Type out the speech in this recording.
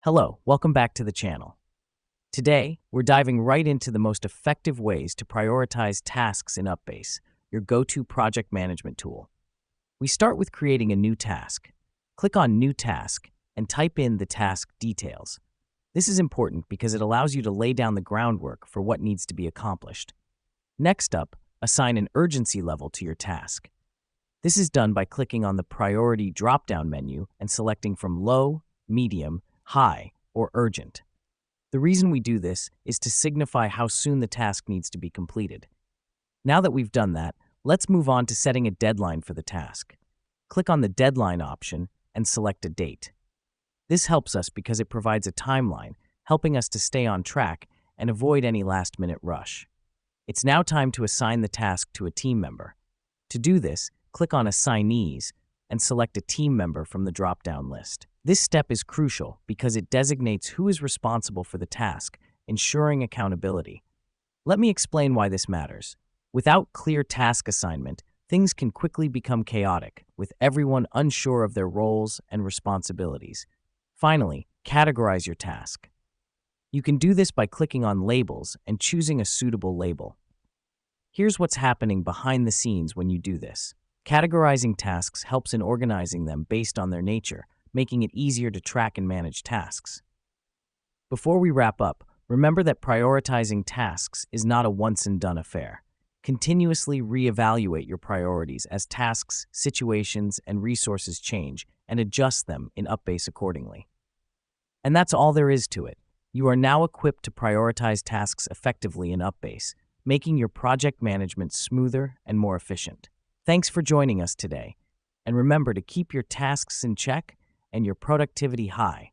Hello, welcome back to the channel. Today, we're diving right into the most effective ways to prioritize tasks in UpBase, your go-to project management tool. We start with creating a new task. Click on New Task and type in the task details. This is important because it allows you to lay down the groundwork for what needs to be accomplished. Next up, assign an urgency level to your task. This is done by clicking on the Priority drop-down menu and selecting from Low, Medium, High, or Urgent. The reason we do this is to signify how soon the task needs to be completed. Now that we've done that, let's move on to setting a deadline for the task. Click on the Deadline option and select a date. This helps us because it provides a timeline, helping us to stay on track and avoid any last-minute rush. It's now time to assign the task to a team member. To do this, click on Assignees and select a team member from the drop-down list. This step is crucial because it designates who is responsible for the task, ensuring accountability. Let me explain why this matters. Without clear task assignment, things can quickly become chaotic, with everyone unsure of their roles and responsibilities. Finally, categorize your task. You can do this by clicking on Labels and choosing a suitable label. Here's what's happening behind the scenes when you do this. Categorizing tasks helps in organizing them based on their nature, making it easier to track and manage tasks. Before we wrap up, remember that prioritizing tasks is not a once-and-done affair. Continuously reevaluate your priorities as tasks, situations, and resources change, and adjust them in UpBase accordingly. And that's all there is to it. You are now equipped to prioritize tasks effectively in UpBase, making your project management smoother and more efficient. Thanks for joining us today, and remember to keep your tasks in check and your productivity high.